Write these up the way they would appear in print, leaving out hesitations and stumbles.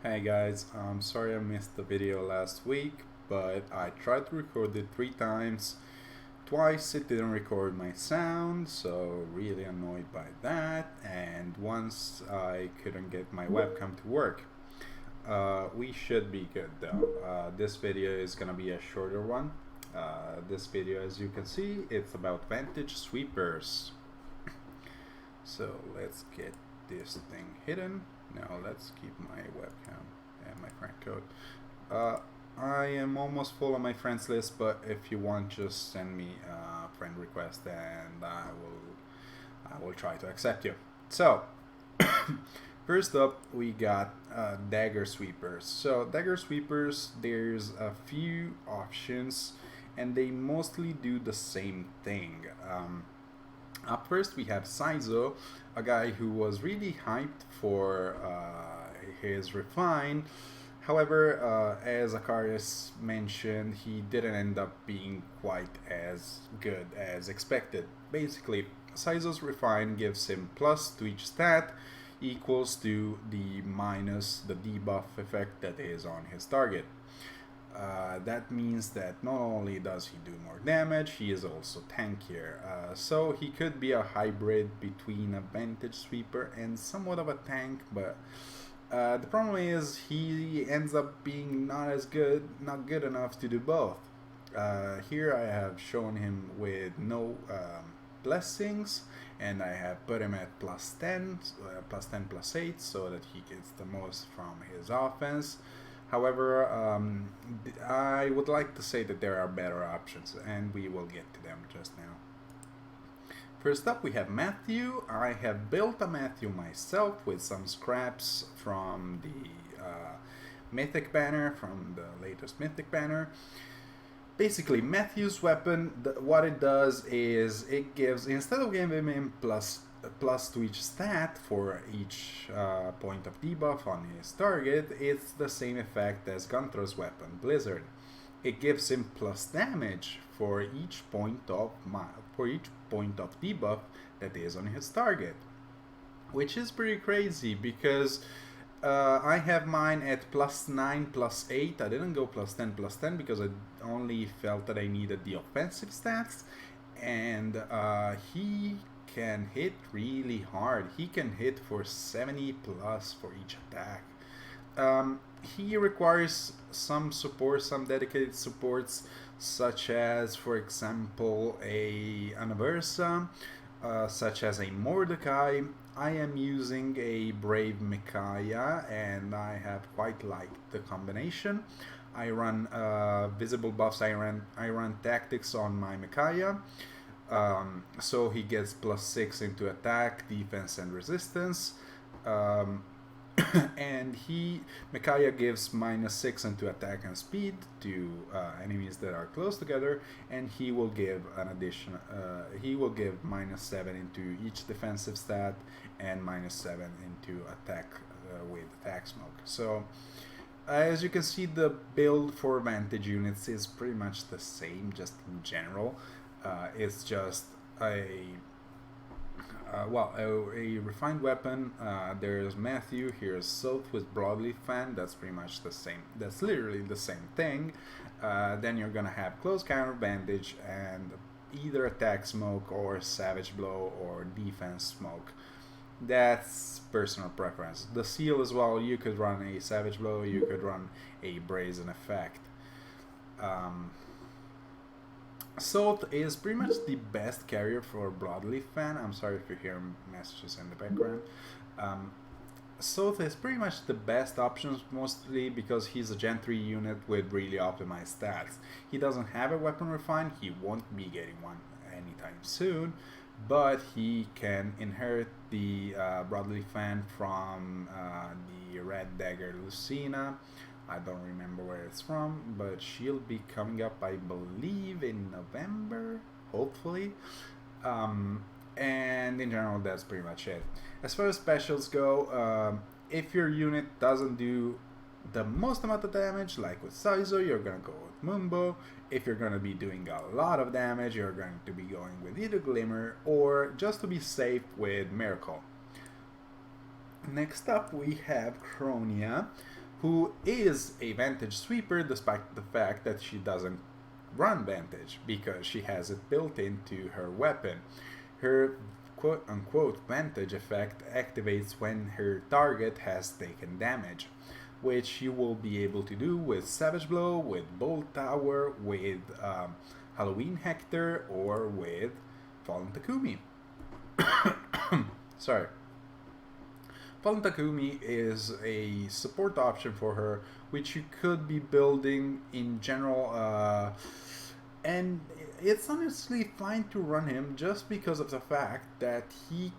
Hey guys, I'm sorry I missed the video last week, but I tried to record it 3 times. Twice it didn't record my sound, so really annoyed by that, and once I couldn't get my webcam to work. We should be good though. This video is gonna be a shorter one. This video, as you can see, it's about Vantage Sweepers. So let's get this thing hidden. Now let's keep my webcam and my friend code. I am almost full on my friends list, but if you want, just send me a friend request and I will try to accept you. So first up, we got Dagger Sweepers. So Dagger Sweepers, there's a few options, and they mostly do the same thing. Up first, we have Saizo, a guy who was really hyped for his refine. However, as Akarius mentioned, he didn't end up being quite as good as expected. Basically, Saizo's refine gives him plus to each stat equals to the minus the debuff effect that is on his target. That means that not only does he do more damage, he is also tankier. So he could be a hybrid between a Vantage Sweeper and somewhat of a tank, but the problem is he ends up being not good enough to do both. Here I have shown him with no blessings, and I have put him at plus 10, plus 8, so that he gets the most from his offense. However, I would like to say that there are better options, and we will get to them just now. First up, we have Matthew. I have built a Matthew myself with some scraps from the Mythic banner, from the latest Mythic banner. Basically, Matthew's weapon, what it does is it gives, instead of giving him plus to each stat for each point of debuff on his target, it's the same effect as Gunthro's weapon, Blizzard. It gives him plus damage for each point of debuff that is on his target, which is pretty crazy because I have mine at plus 9, plus 8. I didn't go plus 10, plus 10 because I only felt that I needed the offensive stats, and he can hit really hard. He can hit for 70 plus for each attack. He requires some support, some dedicated supports, such as, for example, a Anaversa, such as a Mordecai. I am using a Brave Micaiah, and I have quite liked the combination. I run visible buffs. I run tactics on my Micaiah. So he gets plus 6 into attack, defense, and resistance. And Micaiah gives minus 6 into attack and speed to enemies that are close together, and he will give an additional. He will give minus 7 into each defensive stat and minus 7 into attack with attack smoke. So as you can see, the build for Vantage units is pretty much the same, just in general. It's just a refined weapon. There's Matthew. Here's Sothe with Broadleaf Fan. That's pretty much the same. That's literally the same thing. Then you're gonna have close counter bandage and either attack smoke or savage blow or defense smoke. That's personal preference. The seal as well. You could run a savage blow. You could run a brazen effect. Sothe is pretty much the best carrier for Broadleaf Fan. I'm sorry if you hear messages in the background. Sothe is pretty much the best option, mostly because he's a Gen 3 unit with really optimized stats. He doesn't have a weapon refine. He won't be getting one anytime soon, but he can inherit the Broadleaf Fan from the Red Dagger Lucina. I don't remember where it's from, but she'll be coming up, I believe, in November, hopefully. And in general, that's pretty much it. As far as specials go, if your unit doesn't do the most amount of damage, like with Saizo, you're gonna go with Mumbo. If you're gonna be doing a lot of damage, you're going to be going with either Glimmer or, just to be safe, with Miracle. Next up, we have Kronya, who is a Vantage Sweeper despite the fact that she doesn't run Vantage because she has it built into her weapon. Her quote-unquote Vantage effect activates when her target has taken damage, which you will be able to do with Savage Blow, with Bolt Tower, with Halloween Hector, or with Fallen Takumi. Sorry. Fallen Takumi is a support option for her, which you could be building in general, and it's honestly fine to run him just because of the fact that he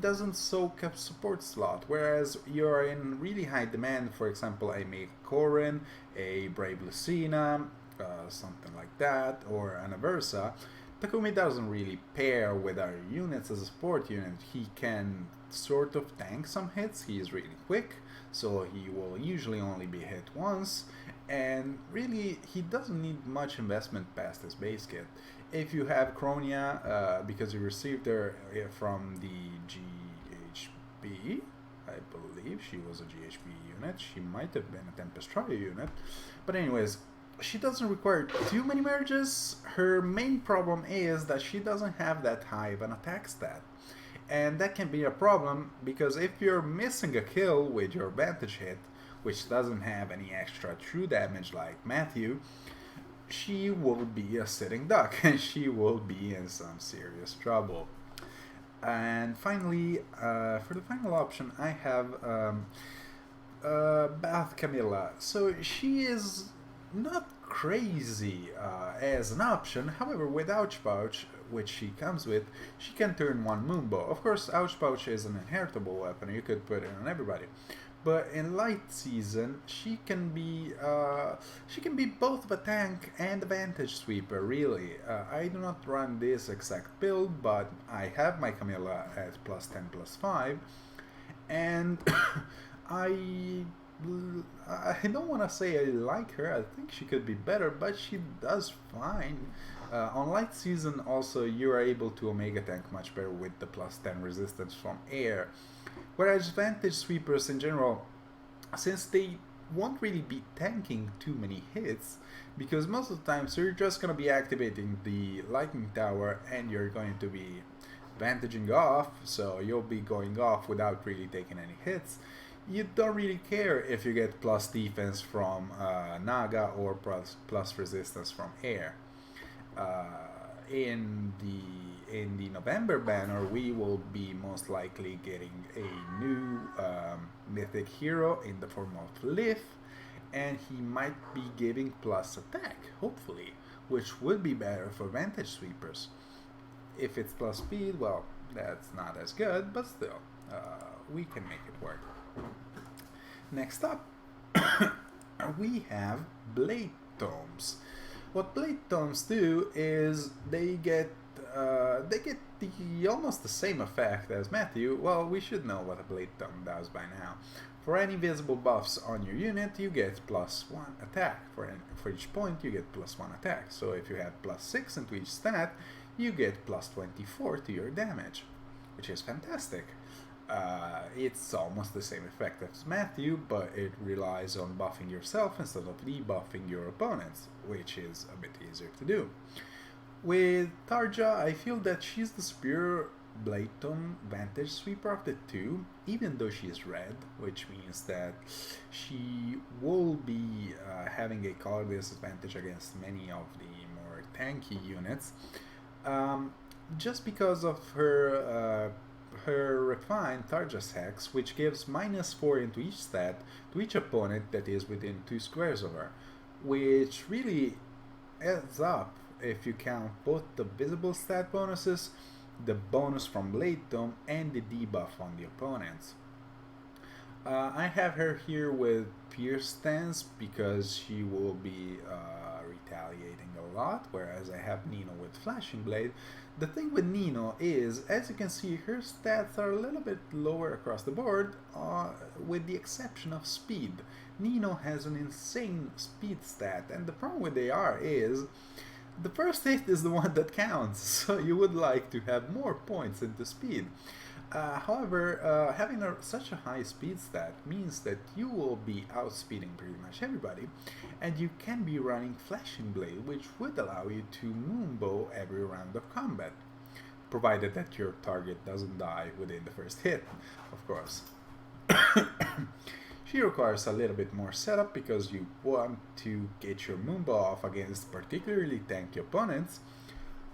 doesn't soak up support slot, whereas you're in really high demand. For example, a Meg Corin, a Brave Lucina, something like that, or an Aversa. Takumi doesn't really pair with our units as a support unit. He can sort of tank some hits. He is really quick, so he will usually only be hit once, and really he doesn't need much investment past his base kit. If you have Kronya, because you received her from the GHB, I believe she was a GHB unit. She might have been a Tempest Troya unit, but anyways, she doesn't require too many merges. Her main problem is that she doesn't have that high of an attack stat. And that can be a problem because if you're missing a kill with your Vantage hit, which doesn't have any extra true damage like Matthew, she will be a sitting duck and she will be in some serious trouble. And finally, for the final option, I have Bath Camilla. So she is not crazy as an option. However, with Ouch Pouch, which she comes with, she can turn one Moonbow. Of course, Ouch Pouch is an inheritable weapon, you could put it on everybody. But in light season, she can be both a tank and a Vantage Sweeper. Really, I do not run this exact build, but I have my Camilla at +10/+5, and I don't want to say I like her. I think she could be better, but she does fine. On light season, also, you are able to Omega tank much better with the +10 resistance from air. Whereas Vantage Sweepers in general, since they won't really be tanking too many hits, because most of the time, so you're just going to be activating the Lightning Tower and you're going to be vantaging off, so you'll be going off without really taking any hits. You don't really care if you get plus defense from Naga or plus resistance from air. In the November banner, we will be most likely getting a new mythic hero in the form of Lif, and he might be giving plus attack, hopefully, which would be better for Vantage Sweepers. If it's plus speed, well, that's not as good, but still, we can make it work. Next up, we have Bladetomes. What Bladetomes do is they get the almost the same effect as Matthew. Well, we should know what a Bladetome does by now. For any visible buffs on your unit, you get +1 attack. For each point, you get +1 attack. So if you have +6 into each stat, you get +24 to your damage, which is fantastic. It's almost the same effect as Matthew, but it relies on buffing yourself instead of debuffing your opponents, which is a bit easier to do. With Tharja, I feel that she's the superior Bladetome Vantage Sweeper of the two, even though she is red, which means that she will be having a color disadvantage against many of the more tanky units, just because of her refined Tharja's Hex, which gives -4 into each stat to each opponent that is within 2 squares of her, which really adds up if you count both the visible stat bonuses, the bonus from Bladetome, and the debuff on the opponents. I have her here with Pierce Stance because she will be retaliating a lot, whereas I have Nino with Flashing Blade. The thing with Nino is, as you can see, her stats are a little bit lower across the board, with the exception of speed. Nino has an insane speed stat, and the problem with AR is the first hit is the one that counts, so you would like to have more points into speed. However, having such a high speed stat means that you will be outspeeding pretty much everybody, and you can be running Flashing Blade, which would allow you to moonbow every round of combat, provided that your target doesn't die within the first hit, of course. She requires a little bit more setup because you want to get your moonbow off against particularly tanky opponents,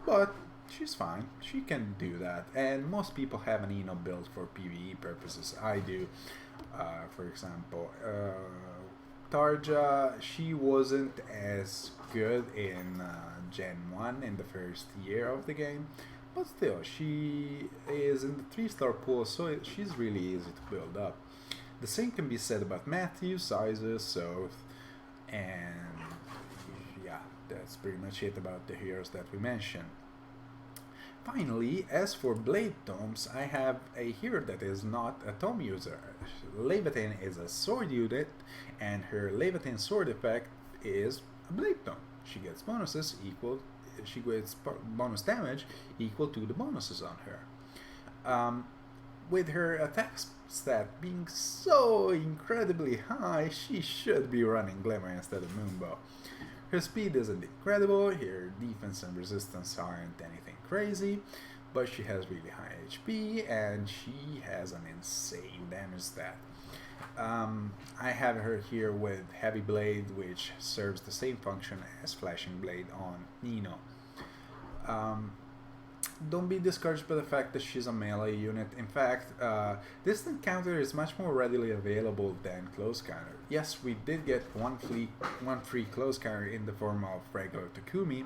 but she's fine. She can do that, and most people have an Nino built for PvE purposes. I do. For example, Tharja, she wasn't as good in Gen 1 in the first year of the game, but still, she is in the 3-star pool, so she's really easy to build up. The same can be said about Matthew, Saizo, Sothe, and yeah, that's pretty much it about the heroes that we mentioned. Finally, as for Bladetomes, I have a hero that is not a tome user. Laevatain is a sword unit, and her Laevatain sword effect is a Bladetome. She gets bonuses equal. She gets bonus damage equal to the bonuses on her. With her attack stat being so incredibly high, she should be running Glimmer instead of Moonbow. Her speed isn't incredible, her defense and resistance aren't anything crazy, but she has really high HP and she has an insane damage stat. I have her here with Heavy Blade, which serves the same function as Flashing Blade on Nino. Don't be discouraged by the fact that she's a melee unit. In fact, distant counter is much more readily available than close counter. Yes, we did get one free close counter in the form of regular Takumi,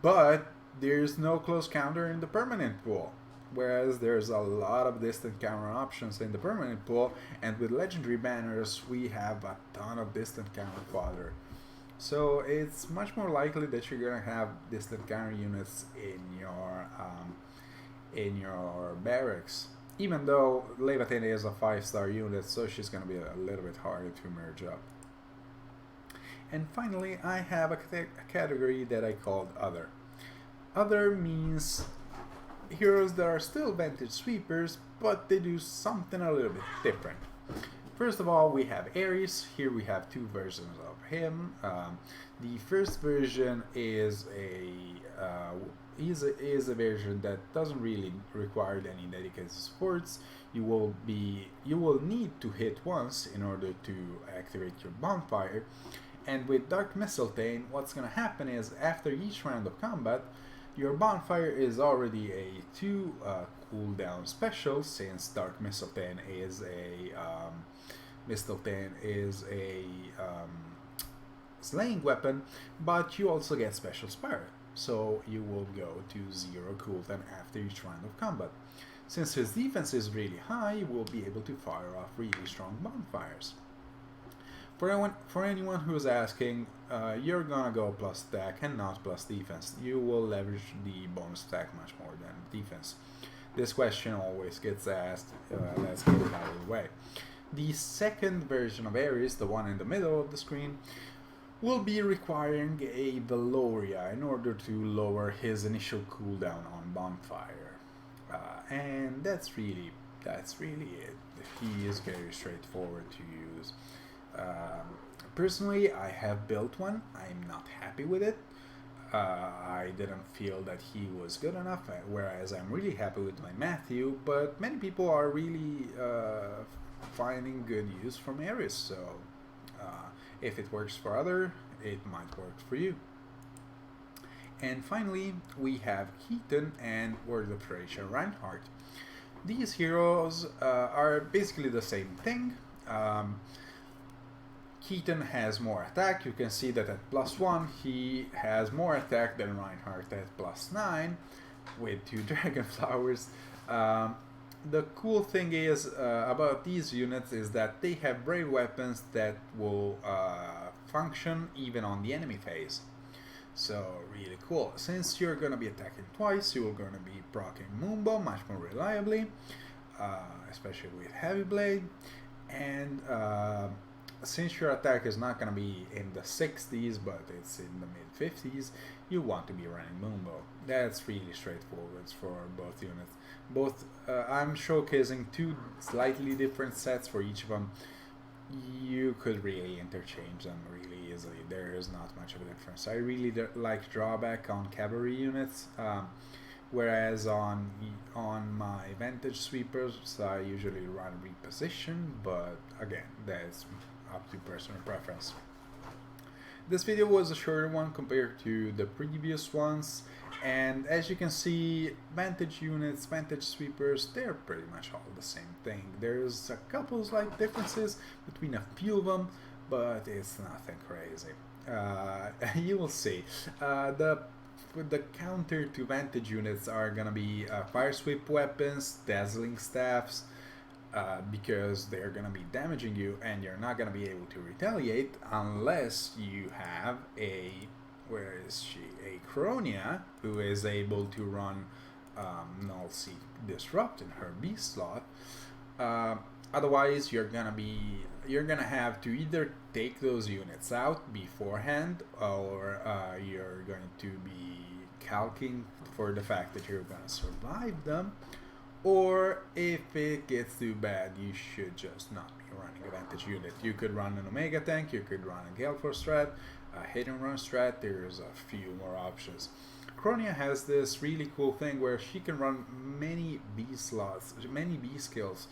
but there's no close counter in the permanent pool. Whereas there's a lot of distant counter options in the permanent pool, and with legendary banners we have a ton of distant counter fodder. So it's much more likely that you're gonna have distant counter units in your barracks. Even though Laevatain is a 5-star unit, so she's gonna be a little bit harder to merge up. And finally, I have a category that I called Other. Other means heroes that are still Vantage Sweepers, but they do something a little bit different. First of all, we have Ares. Here we have two versions of him. The first version is a version that doesn't really require any dedicated supports. You will need to hit once in order to activate your bonfire. And with Dark Mistletoe, what's gonna happen is after each round of combat, your bonfire is already a 2 cooldown special, since Dark Mistletoe is a slaying weapon, but you also get Special Spirit, so you will go to 0 cooldown after each round of combat. Since his defense is really high, you will be able to fire off really strong bonfires. For anyone who is asking, you're gonna go plus attack and not plus defense. You will leverage the bonus attack much more than defense. This question always gets asked, let's get it out of the way. The second version of Ares, the one in the middle of the screen, will be requiring a Veloria in order to lower his initial cooldown on bonfire. And that's really it. He is very straightforward to use. Personally, I have built one. I'm not happy with it. I didn't feel that he was good enough, whereas I'm really happy with my Matthew, but many people are really finding good use from Ares, so if it works for others, it might work for you. And finally, we have Keaton and Word of Tharja Reinhardt. These heroes are basically the same thing. Keaton has more attack. You can see that at +1 he has more attack than Reinhardt at +9 with 2 dragon flowers. The cool thing is about these units is that they have brave weapons that will function even on the enemy phase. So really cool. Since you're gonna be attacking twice, you're gonna be proccing Moonbow much more reliably, especially with Heavy Blade, and since your attack is not going to be in the 60s but it's in the mid 50s, you want to be running Moonbow. That's really straightforward for both units. I'm showcasing two slightly different sets for each of them. You could really interchange them really easily. There is not much of a difference. I really like drawback on cavalry units, whereas on my Vantage Sweepers I usually run reposition, but again, that's up to personal preference. This video was a shorter one compared to the previous ones, and as you can see, Vantage units, Vantage Sweepers, they're pretty much all the same thing. There's a couple slight differences between a few of them, but it's nothing crazy. You will see. The counter to Vantage units are gonna be fire sweep weapons, dazzling staffs, because they're gonna be damaging you and you're not gonna be able to retaliate unless you have a, where is she, a Kronya who is able to run Null Seek Disrupt in her B slot. Otherwise you're gonna have to either take those units out beforehand, or you're going to be calcing for the fact that you're gonna survive them. Or if it gets too bad, you should just not be running a Vantage unit. You could run an Omega tank, you could run a Gale Force strat, a hit and run strat, there's a few more options. Kronya has this really cool thing where she can run many B slots, many B skills.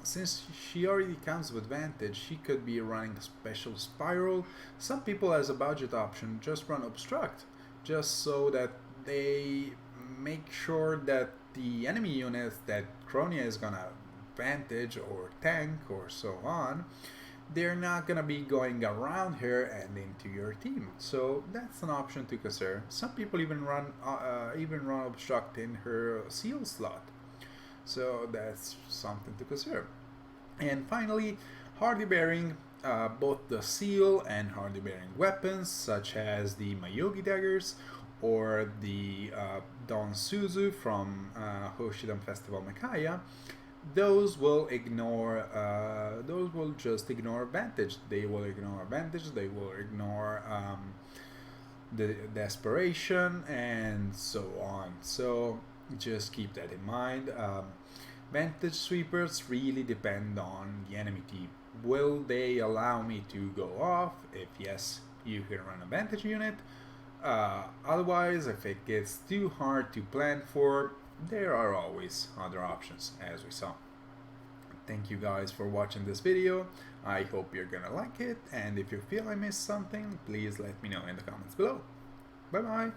Since she already comes with Vantage, she could be running a special spiral. Some people, as a budget option, just run Obstruct, just so that they make sure that the enemy units that Kronya is gonna Vantage or tank or so on, they're not gonna be going around her and into your team. So that's an option to consider. Some people even run Obstruct in her seal slot. So that's something to consider. And finally, hardy bearing. Both the seal and hardy bearing weapons, such as the Mayogi daggers or the Don Suzu from Hoshidan Festival Mekaya, those will just ignore Vantage. They will ignore Vantage, they will ignore the Desperation, and so on. So just keep that in mind. Vantage Sweepers really depend on the enemy team. Will they allow me to go off? If yes, you can run a Vantage unit. Otherwise, if it gets too hard to plan for, there are always other options, as we saw. Thank you guys for watching this video. I hope you're gonna like it, and if you feel I missed something, please let me know in the comments below. Bye bye!